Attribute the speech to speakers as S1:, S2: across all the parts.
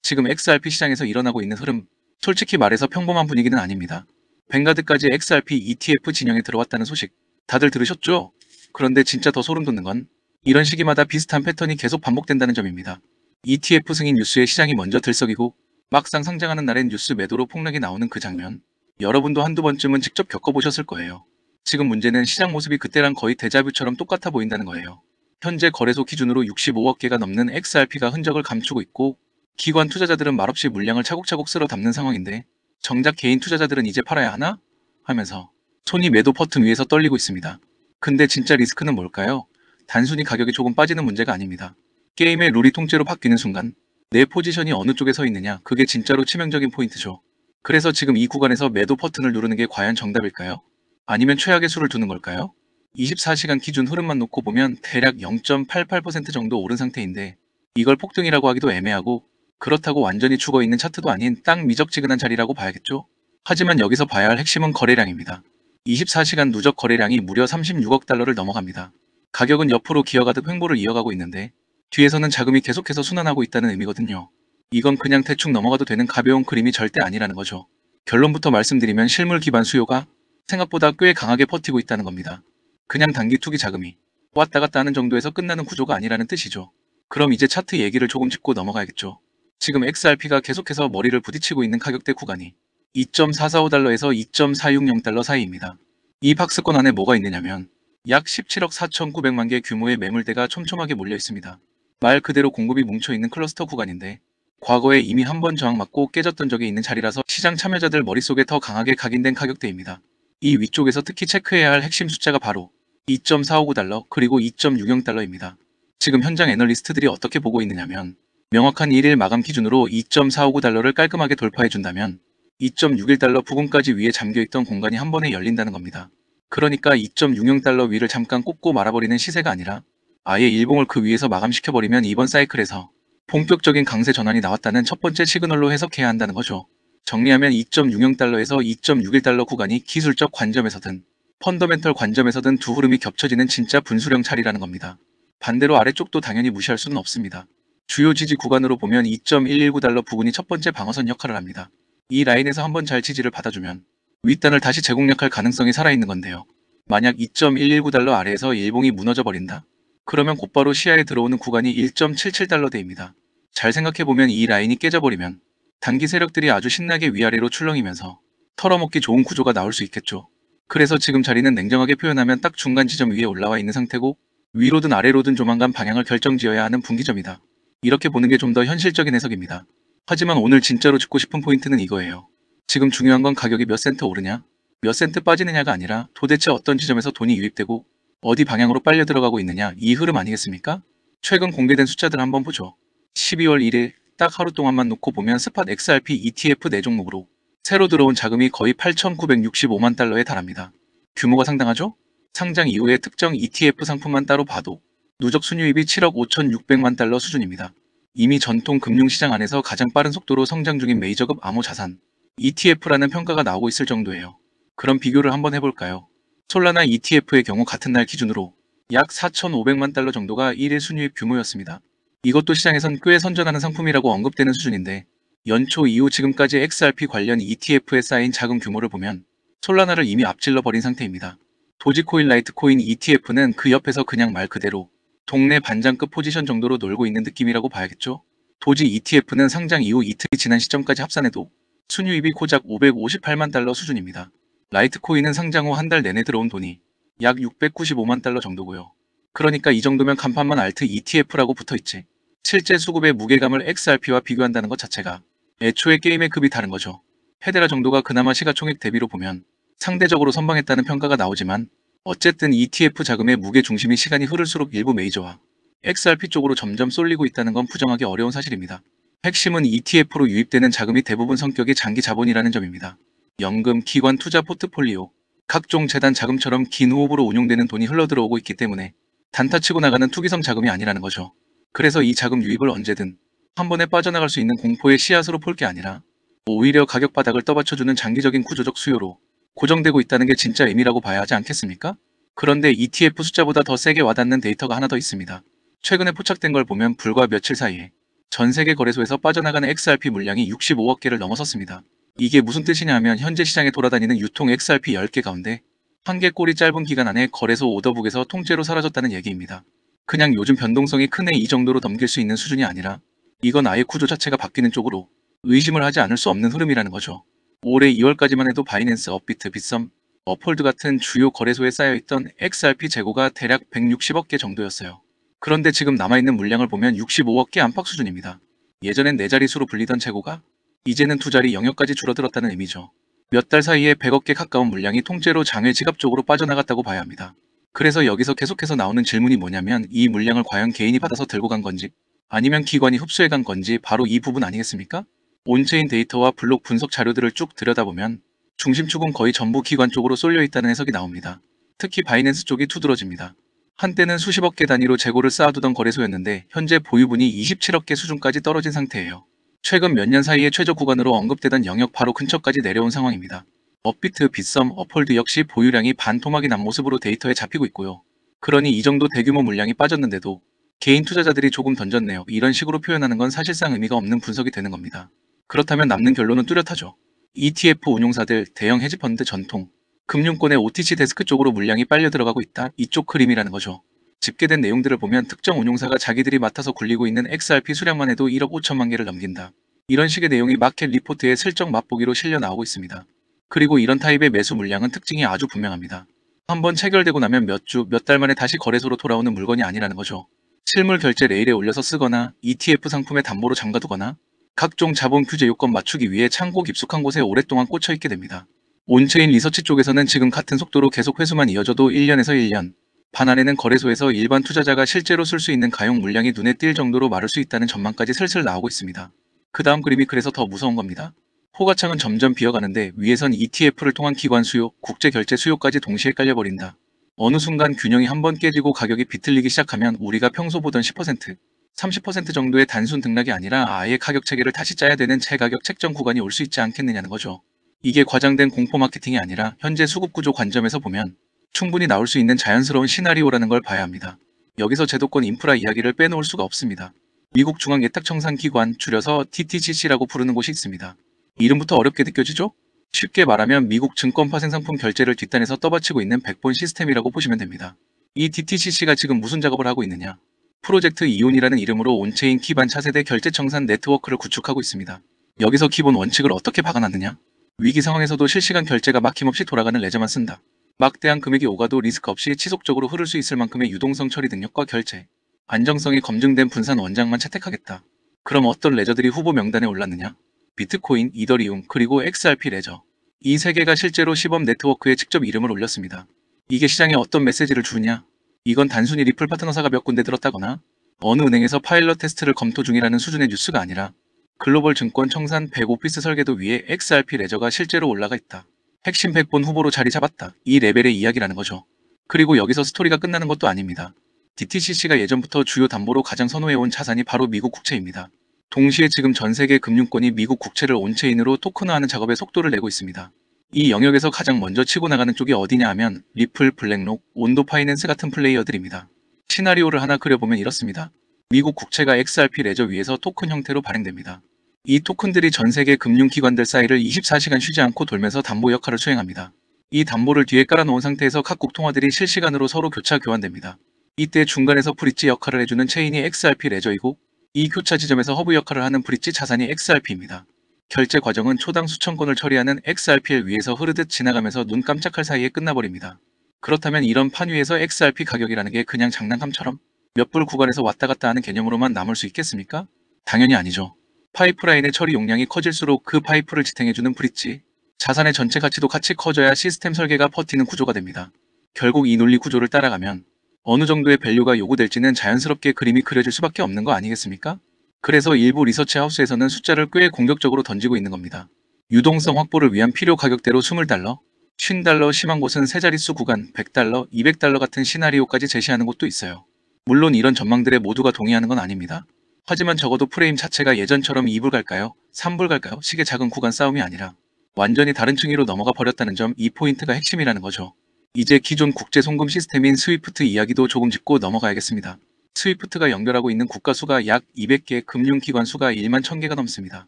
S1: 지금 XRP 시장에서 일어나고 있는 흐름, 솔직히 말해서 평범한 분위기는 아닙니다. 뱅가드까지 XRP ETF 진영에 들어왔다는 소식 다들 들으셨죠? 그런데 진짜 더 소름 돋는 건 이런 시기마다 비슷한 패턴이 계속 반복된다는 점입니다. ETF 승인 뉴스에 시장이 먼저 들썩이고 막상 상장하는 날엔 뉴스 매도로 폭락이 나오는 그 장면, 여러분도 한두 번쯤은 직접 겪어보셨을 거예요. 지금 문제는 시장 모습이 그때랑 거의 데자뷰처럼 똑같아 보인다는 거예요. 현재 거래소 기준으로 65억 개가 넘는 XRP가 흔적을 감추고 있고, 기관 투자자들은 말없이 물량을 차곡차곡 쓸어 담는 상황인데, 정작 개인 투자자들은 이제 팔아야 하나? 하면서 손이 매도 버튼 위에서 떨리고 있습니다. 근데 진짜 리스크는 뭘까요? 단순히 가격이 조금 빠지는 문제가 아닙니다. 게임의 룰이 통째로 바뀌는 순간 내 포지션이 어느 쪽에 서 있느냐, 그게 진짜로 치명적인 포인트죠. 그래서 지금 이 구간에서 매도 버튼을 누르는 게 과연 정답일까요? 아니면 최악의 수를 두는 걸까요? 24시간 기준 흐름만 놓고 보면 대략 0.88% 정도 오른 상태인데, 이걸 폭등이라고 하기도 애매하고, 그렇다고 완전히 죽어있는 차트도 아닌 딱 미적지근한 자리라고 봐야겠죠? 하지만 여기서 봐야 할 핵심은 거래량입니다. 24시간 누적 거래량이 무려 36억 달러를 넘어갑니다. 가격은 옆으로 기어가듯 횡보를 이어가고 있는데, 뒤에서는 자금이 계속해서 순환하고 있다는 의미거든요. 이건 그냥 대충 넘어가도 되는 가벼운 그림이 절대 아니라는 거죠. 결론부터 말씀드리면 실물 기반 수요가 생각보다 꽤 강하게 버티고 있다는 겁니다. 그냥 단기 투기 자금이 왔다 갔다 하는 정도에서 끝나는 구조가 아니라는 뜻이죠. 그럼 이제 차트 얘기를 조금 짚고 넘어가야겠죠. 지금 XRP가 계속해서 머리를 부딪히고 있는 가격대 구간이 2.445달러에서 2.460달러 사이입니다. 이 박스권 안에 뭐가 있느냐면 약 17억 4,900만 개 규모의 매물대가 촘촘하게 몰려 있습니다. 말 그대로 공급이 뭉쳐있는 클러스터 구간인데, 과거에 이미 한 번 저항 맞고 깨졌던 적이 있는 자리라서 시장 참여자들 머릿속에 더 강하게 각인된 가격대입니다. 이 위쪽에서 특히 체크해야 할 핵심 숫자가 바로 2.459달러 그리고 2.60달러입니다. 지금 현장 애널리스트들이 어떻게 보고 있느냐면, 명확한 1일 마감 기준으로 2.459달러를 깔끔하게 돌파해준다면 2.61달러 부근까지 위에 잠겨있던 공간이 한 번에 열린다는 겁니다. 그러니까 2.60달러 위를 잠깐 꽂고 말아버리는 시세가 아니라 아예 일봉을 그 위에서 마감시켜버리면 이번 사이클에서 본격적인 강세 전환이 나왔다는 첫 번째 시그널로 해석해야 한다는 거죠. 정리하면 2.60달러에서 2.61달러 구간이 기술적 관점에서든 펀더멘털 관점에서든 두 흐름이 겹쳐지는 진짜 분수령 자리라는 겁니다. 반대로 아래쪽도 당연히 무시할 수는 없습니다. 주요 지지 구간으로 보면 2.119달러 부근이 첫 번째 방어선 역할을 합니다. 이 라인에서 한번 잘 지지를 받아주면 윗단을 다시 재공략할 가능성이 살아있는 건데요. 만약 2.119달러 아래에서 일봉이 무너져 버린다. 그러면 곧바로 시야에 들어오는 구간이 1.77달러대입니다. 잘 생각해보면 이 라인이 깨져버리면 단기 세력들이 아주 신나게 위아래로 출렁이면서 털어먹기 좋은 구조가 나올 수 있겠죠. 그래서 지금 자리는 냉정하게 표현하면 딱 중간 지점 위에 올라와 있는 상태고, 위로든 아래로든 조만간 방향을 결정지어야 하는 분기점이다. 이렇게 보는 게 좀 더 현실적인 해석입니다. 하지만 오늘 진짜로 짚고 싶은 포인트는 이거예요. 지금 중요한 건 가격이 몇 센트 오르냐, 몇 센트 빠지느냐가 아니라 도대체 어떤 지점에서 돈이 유입되고 어디 방향으로 빨려 들어가고 있느냐, 이 흐름 아니겠습니까? 최근 공개된 숫자들 한번 보죠. 12월 1일 딱 하루 동안만 놓고 보면 스팟 XRP ETF 4종목으로 새로 들어온 자금이 거의 8,965만 달러에 달합니다. 규모가 상당하죠? 상장 이후에 특정 ETF 상품만 따로 봐도 누적 순유입이 7억 5,600만 달러 수준입니다. 이미 전통 금융시장 안에서 가장 빠른 속도로 성장 중인 메이저급 암호자산 ETF라는 평가가 나오고 있을 정도예요. 그럼 비교를 한번 해볼까요? 솔라나 ETF의 경우 같은 날 기준으로 약 4,500만 달러 정도가 1일 순유입 규모였습니다. 이것도 시장에선 꽤 선전하는 상품이라고 언급되는 수준인데, 연초 이후 지금까지 XRP 관련 ETF에 쌓인 자금 규모를 보면 솔라나를 이미 앞질러 버린 상태입니다. 도지코인 라이트코인 ETF는 그 옆에서 그냥 말 그대로 동네 반장급 포지션 정도로 놀고 있는 느낌이라고 봐야겠죠? 도지 ETF는 상장 이후 이틀이 지난 시점까지 합산해도 순유입이 고작 558만 달러 수준입니다. 라이트코인은 상장 후 한 달 내내 들어온 돈이 약 695만 달러 정도고요. 그러니까 이 정도면 간판만 알트 ETF라고 붙어있지, 실제 수급의 무게감을 XRP와 비교한다는 것 자체가 애초에 게임의 급이 다른 거죠. 헤데라 정도가 그나마 시가총액 대비로 보면 상대적으로 선방했다는 평가가 나오지만, 어쨌든 ETF 자금의 무게 중심이 시간이 흐를수록 일부 메이저와 XRP 쪽으로 점점 쏠리고 있다는 건 부정하기 어려운 사실입니다. 핵심은 ETF로 유입되는 자금이 대부분 성격이 장기 자본이라는 점입니다. 연금, 기관 투자 포트폴리오, 각종 재단 자금처럼 긴 호흡으로 운용되는 돈이 흘러들어오고 있기 때문에 단타치고 나가는 투기성 자금이 아니라는 거죠. 그래서 이 자금 유입을 언제든 한 번에 빠져나갈 수 있는 공포의 씨앗으로 볼 게 아니라 오히려 가격 바닥을 떠받쳐주는 장기적인 구조적 수요로 고정되고 있다는 게 진짜 의미라고 봐야 하지 않겠습니까? 그런데 ETF 숫자보다 더 세게 와닿는 데이터가 하나 더 있습니다. 최근에 포착된 걸 보면 불과 며칠 사이에 전 세계 거래소에서 빠져나가는 XRP 물량이 65억 개를 넘어섰습니다. 이게 무슨 뜻이냐 하면 현재 시장에 돌아다니는 유통 XRP 10개 가운데 한 개 꼴이 짧은 기간 안에 거래소 오더북에서 통째로 사라졌다는 얘기입니다. 그냥 요즘 변동성이 크네 이 정도로 넘길 수 있는 수준이 아니라 이건 아예 구조 자체가 바뀌는 쪽으로 의심을 하지 않을 수 없는 흐름이라는 거죠. 올해 2월까지만 해도 바이낸스, 업비트, 빗썸, 업홀드 같은 주요 거래소에 쌓여있던 XRP 재고가 대략 160억 개 정도였어요. 그런데 지금 남아있는 물량을 보면 65억 개 안팎 수준입니다. 예전엔 4자릿수로 불리던 재고가 이제는 2자리 영역까지 줄어들었다는 의미죠. 몇 달 사이에 100억 개 가까운 물량이 통째로 장외 지갑 쪽으로 빠져나갔다고 봐야 합니다. 그래서 여기서 계속해서 나오는 질문이 뭐냐면 이 물량을 과연 개인이 받아서 들고 간 건지 아니면 기관이 흡수해 간 건지 바로 이 부분 아니겠습니까? 온체인 데이터와 블록 분석 자료들을 쭉 들여다보면 중심축은 거의 전부 기관 쪽으로 쏠려 있다는 해석이 나옵니다. 특히 바이낸스 쪽이 두드러집니다. 한때는 수십억 개 단위로 재고를 쌓아두던 거래소였는데 현재 보유분이 27억 개 수준까지 떨어진 상태예요. 최근 몇 년 사이에 최저 구간으로 언급되던 영역 바로 근처까지 내려온 상황입니다. 업비트, 빗썸, 업홀드 역시 보유량이 반토막이 난 모습으로 데이터에 잡히고 있고요. 그러니 이 정도 대규모 물량이 빠졌는데도 개인 투자자들이 조금 던졌네요. 이런 식으로 표현하는 건 사실상 의미가 없는 분석이 되는 겁니다. 그렇다면 남는 결론은 뚜렷하죠. ETF 운용사들, 대형 헤지펀드 전통, 금융권의 OTC 데스크 쪽으로 물량이 빨려 들어가고 있다. 이쪽 그림이라는 거죠. 집계된 내용들을 보면 특정 운용사가 자기들이 맡아서 굴리고 있는 XRP 수량만 해도 1억 5천만 개를 넘긴다. 이런 식의 내용이 마켓 리포트에 슬쩍 맛보기로 실려 나오고 있습니다. 그리고 이런 타입의 매수 물량은 특징이 아주 분명합니다. 한번 체결되고 나면 몇 주, 몇 달 만에 다시 거래소로 돌아오는 물건이 아니라는 거죠. 실물 결제 레일에 올려서 쓰거나 ETF 상품에 담보로 잠가두거나 각종 자본 규제 요건 맞추기 위해 창고 깊숙한 곳에 오랫동안 꽂혀있게 됩니다. 온체인 리서치 쪽에서는 지금 같은 속도로 계속 회수만 이어져도 1년에서 1년 반 안에는 거래소에서 일반 투자자가 실제로 쓸 수 있는 가용 물량이 눈에 띌 정도로 마를 수 있다는 전망까지 슬슬 나오고 있습니다. 그 다음 그림이 그래서 더 무서운 겁니다. 포가창은 점점 비어가는데 위에선 ETF를 통한 기관 수요, 국제 결제 수요까지 동시에 깔려버린다. 어느 순간 균형이 한번 깨지고 가격이 비틀리기 시작하면 우리가 평소 보던 10%, 30% 정도의 단순 등락이 아니라 아예 가격 체계를 다시 짜야 되는 최가격 책정 구간이 올 수 있지 않겠느냐는 거죠. 이게 과장된 공포 마케팅이 아니라 현재 수급 구조 관점에서 보면 충분히 나올 수 있는 자연스러운 시나리오라는 걸 봐야 합니다. 여기서 제도권 인프라 이야기를 빼놓을 수가 없습니다. 미국 중앙예탁청산기관, 줄여서 DTCC라고 부르는 곳이 있습니다. 이름부터 어렵게 느껴지죠? 쉽게 말하면 미국 증권파 생산품 결제를 뒷단에서 떠받치고 있는 백본 시스템이라고 보시면 됩니다. 이 DTCC가 지금 무슨 작업을 하고 있느냐? 프로젝트 이온이라는 이름으로 온체인 기반 차세대 결제 청산 네트워크를 구축하고 있습니다. 여기서 기본 원칙을 어떻게 박아놨느냐? 위기 상황에서도 실시간 결제가 막힘없이 돌아가는 레저만 쓴다. 막대한 금액이 오가도 리스크 없이 지속적으로 흐를 수 있을 만큼의 유동성 처리 능력과 결제, 안정성이 검증된 분산 원장만 채택하겠다. 그럼 어떤 레저들이 후보 명단에 올랐느냐? 비트코인, 이더리움, 그리고 XRP 레저. 이 세 개가 실제로 시범 네트워크에 직접 이름을 올렸습니다. 이게 시장에 어떤 메시지를 주느냐? 이건 단순히 리플 파트너사가 몇 군데 들었다거나 어느 은행에서 파일럿 테스트를 검토 중이라는 수준의 뉴스가 아니라 글로벌 증권 청산 백오피스 설계도 위에 XRP 레저가 실제로 올라가 있다. 핵심 100본 후보로 자리 잡았다. 이 레벨의 이야기라는 거죠. 그리고 여기서 스토리가 끝나는 것도 아닙니다. DTCC가 예전부터 주요 담보로 가장 선호해온 자산이 바로 미국 국채입니다. 동시에 지금 전 세계 금융권이 미국 국채를 온체인으로 토큰화하는 작업에 속도를 내고 있습니다. 이 영역에서 가장 먼저 치고 나가는 쪽이 어디냐 하면 리플, 블랙록, 온도 파이낸스 같은 플레이어들입니다. 시나리오를 하나 그려보면 이렇습니다. 미국 국채가 XRP 레저 위에서 토큰 형태로 발행됩니다. 이 토큰들이 전 세계 금융기관들 사이를 24시간 쉬지 않고 돌면서 담보 역할을 수행합니다. 이 담보를 뒤에 깔아놓은 상태에서 각국 통화들이 실시간으로 서로 교차 교환됩니다. 이때 중간에서 브릿지 역할을 해주는 체인이 XRP 레저이고 이 교차 지점에서 허브 역할을 하는 브릿지 자산이 XRP입니다. 결제 과정은 초당 수천 건을 처리하는 XRP를 위에서 흐르듯 지나가면서 눈 깜짝할 사이에 끝나버립니다. 그렇다면 이런 판 위에서 XRP 가격이라는 게 그냥 장난감처럼 몇 불 구간에서 왔다 갔다 하는 개념으로만 남을 수 있겠습니까? 당연히 아니죠. 파이프라인의 처리 용량이 커질수록 그 파이프를 지탱해주는 브릿지, 자산의 전체 가치도 같이 커져야 시스템 설계가 버티는 구조가 됩니다. 결국 이 논리 구조를 따라가면 어느 정도의 밸류가 요구될지는 자연스럽게 그림이 그려질 수밖에 없는 거 아니겠습니까? 그래서 일부 리서치 하우스에서는 숫자를 꽤 공격적으로 던지고 있는 겁니다. 유동성 확보를 위한 필요 가격대로 20달러, 50달러, 심한 곳은 세 자릿수 구간 100달러, 200달러 같은 시나리오까지 제시하는 곳도 있어요. 물론 이런 전망들에 모두가 동의하는 건 아닙니다. 하지만 적어도 프레임 자체가 예전처럼 2불 갈까요? 3불 갈까요? 식의 작은 구간 싸움이 아니라 완전히 다른 층위로 넘어가 버렸다는 점, 이 포인트가 핵심이라는 거죠. 이제 기존 국제 송금 시스템인 스위프트 이야기도 조금 짚고 넘어가야겠습니다. 스위프트가 연결하고 있는 국가 수가 약 200개, 금융기관 수가 1만 1000개가 넘습니다.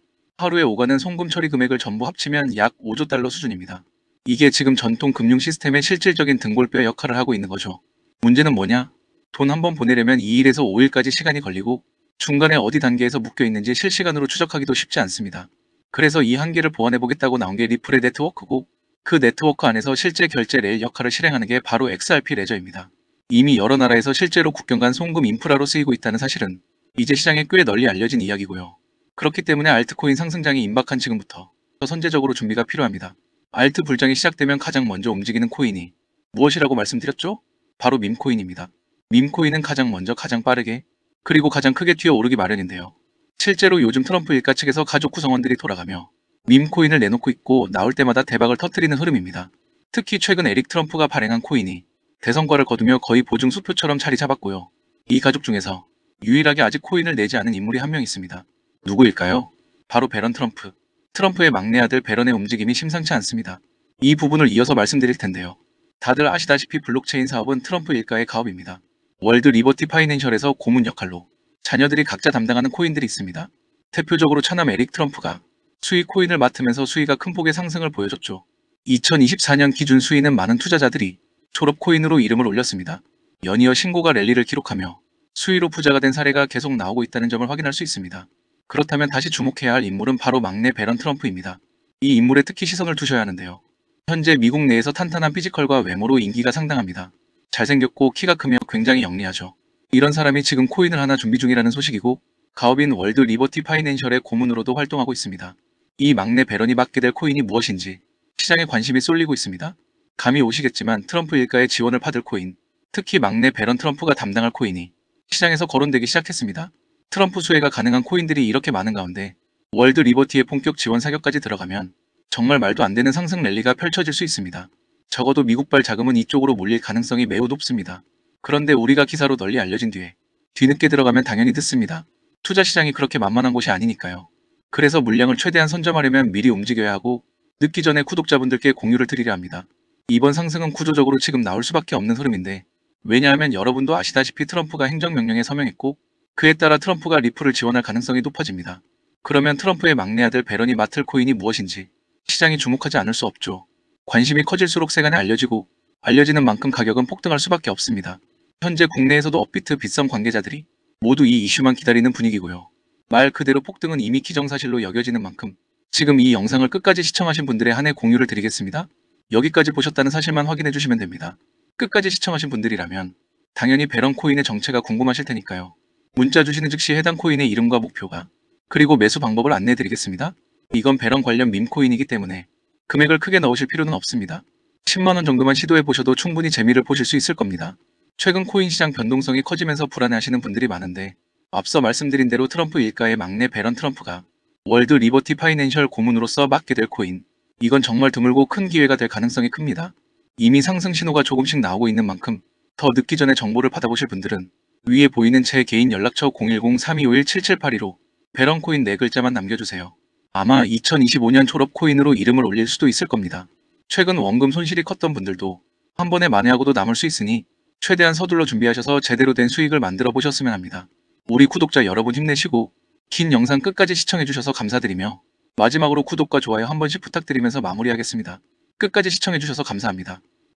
S1: 하루에 오가는 송금 처리 금액을 전부 합치면 약 5조 달러 수준입니다. 이게 지금 전통 금융 시스템의 실질적인 등골뼈 역할을 하고 있는 거죠. 문제는 뭐냐? 돈 한 번 보내려면 2일에서 5일까지 시간이 걸리고 중간에 어디 단계에서 묶여 있는지 실시간으로 추적하기도 쉽지 않습니다. 그래서 이 한계를 보완해보겠다고 나온 게 리플의 네트워크고, 그 네트워크 안에서 실제 결제 레일 역할을 실행하는 게 바로 XRP 레저입니다. 이미 여러 나라에서 실제로 국경 간 송금 인프라로 쓰이고 있다는 사실은 이제 시장에 꽤 널리 알려진 이야기고요. 그렇기 때문에 알트코인 상승장이 임박한 지금부터 더 선제적으로 준비가 필요합니다. 알트 불장이 시작되면 가장 먼저 움직이는 코인이 무엇이라고 말씀드렸죠? 바로 밈코인입니다. 밈코인은 가장 먼저 가장 빠르게 그리고 가장 크게 튀어오르기 마련인데요. 실제로 요즘 트럼프 일가 측에서 가족 구성원들이 돌아가며 밈코인을 내놓고 있고 나올 때마다 대박을 터뜨리는 흐름입니다. 특히 최근 에릭 트럼프가 발행한 코인이 대성과를 거두며 거의 보증 수표처럼 자리 잡았고요. 이 가족 중에서 유일하게 아직 코인을 내지 않은 인물이 한 명 있습니다. 누구일까요? 바로 배런 트럼프. 트럼프의 막내 아들 배런의 움직임이 심상치 않습니다. 이 부분을 이어서 말씀드릴 텐데요. 다들 아시다시피 블록체인 사업은 트럼프 일가의 가업입니다. 월드 리버티 파이낸셜에서 고문 역할로 자녀들이 각자 담당하는 코인들이 있습니다. 대표적으로 차남 에릭 트럼프가 수익 코인을 맡으면서 수위가 큰 폭의 상승을 보여줬죠. 2024년 기준 수위는 많은 투자자들이 졸업 코인으로 이름을 올렸습니다. 연이어 신고가 랠리를 기록하며 수위로 부자가 된 사례가 계속 나오고 있다는 점을 확인할 수 있습니다. 그렇다면 다시 주목해야 할 인물은 바로 막내 배런 트럼프입니다. 이 인물에 특히 시선을 두셔야 하는데요. 현재 미국 내에서 탄탄한 피지컬과 외모로 인기가 상당합니다. 잘생겼고 키가 크며 굉장히 영리하죠. 이런 사람이 지금 코인을 하나 준비 중이라는 소식이고, 가업인 월드 리버티 파이낸셜의 고문으로도 활동하고 있습니다. 이 막내 배런이 맡게 될 코인이 무엇인지 시장에 관심이 쏠리고 있습니다. 감이 오시겠지만 트럼프 일가의 지원을 받을 코인, 특히 막내 배런 트럼프가 담당할 코인이 시장에서 거론되기 시작했습니다. 트럼프 수혜가 가능한 코인들이 이렇게 많은 가운데 월드 리버티의 본격 지원 사격까지 들어가면 정말 말도 안 되는 상승 랠리가 펼쳐질 수 있습니다. 적어도 미국발 자금은 이쪽으로 몰릴 가능성이 매우 높습니다. 그런데 우리가 기사로 널리 알려진 뒤에 뒤늦게 들어가면 당연히 듣습니다. 투자 시장이 그렇게 만만한 곳이 아니니까요. 그래서 물량을 최대한 선점하려면 미리 움직여야 하고 늦기 전에 구독자분들께 공유를 드리려 합니다. 이번 상승은 구조적으로 지금 나올 수밖에 없는 흐름인데, 왜냐하면 여러분도 아시다시피 트럼프가 행정명령에 서명했고 그에 따라 트럼프가 리플을 지원할 가능성이 높아집니다. 그러면 트럼프의 막내 아들 배런이 맡을 코인이 무엇인지 시장이 주목하지 않을 수 없죠. 관심이 커질수록 세간에 알려지는 만큼 가격은 폭등할 수밖에 없습니다. 현재 국내에서도 업비트 빗썸 관계자들이 모두 이 이슈만 기다리는 분위기고요. 말 그대로 폭등은 이미 기정사실로 여겨지는 만큼 지금 이 영상을 끝까지 시청하신 분들에 한해 공유를 드리겠습니다. 여기까지 보셨다는 사실만 확인해 주시면 됩니다. 끝까지 시청하신 분들이라면 당연히 배런 코인의 정체가 궁금하실 테니까요. 문자 주시는 즉시 해당 코인의 이름과 목표가 그리고 매수 방법을 안내해 드리겠습니다. 이건 배런 관련 밈코인이기 때문에 금액을 크게 넣으실 필요는 없습니다. 10만원 정도만 시도해 보셔도 충분히 재미를 보실 수 있을 겁니다. 최근 코인 시장 변동성이 커지면서 불안해하시는 분들이 많은데, 앞서 말씀드린 대로 트럼프 일가의 막내 배런 트럼프가 월드 리버티 파이낸셜 고문으로서 맡게 될 코인, 이건 정말 드물고 큰 기회가 될 가능성이 큽니다. 이미 상승 신호가 조금씩 나오고 있는 만큼 더 늦기 전에 정보를 받아보실 분들은 위에 보이는 제 개인 연락처 010-3251-7782로 배런 코인 4글자만 남겨주세요. 아마 2025년 졸업 코인으로 이름을 올릴 수도 있을 겁니다. 최근 원금 손실이 컸던 분들도 한 번에 만회하고도 남을 수 있으니 최대한 서둘러 준비하셔서 제대로 된 수익을 만들어 보셨으면 합니다. 우리 구독자 여러분 힘내시고 긴 영상 끝까지 시청해주셔서 감사드리며 마지막으로 구독과 좋아요 한 번씩 부탁드리면서 마무리하겠습니다. 끝까지 시청해주셔서 감사합니다.